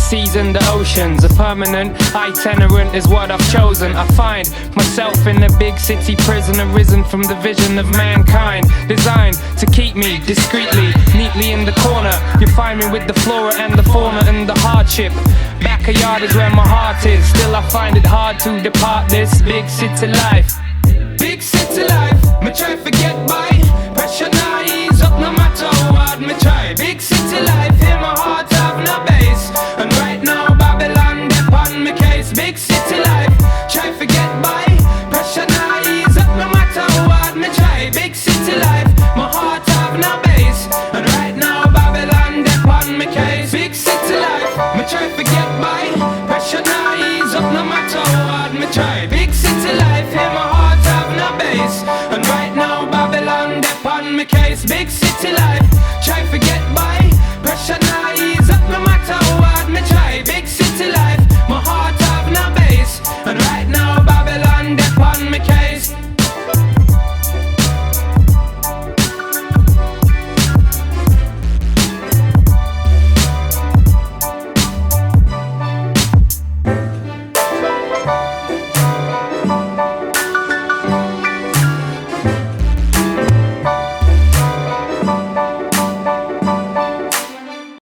seas and the oceans. A permanent itinerant is what I've chosen. I find myself in a big city prison, arisen from the vision of mankind, designed to keep me discreetly, neatly in the corner. You find me with the flora and the fauna and the hardship. Backyard is where my heart is. Still I find it hard to depart this big city life. Big city life, me try forget by. Pressure now ease up no matter what me try. Big city life, hear my heart have no bass. And right now Babylon dip on me case. Big city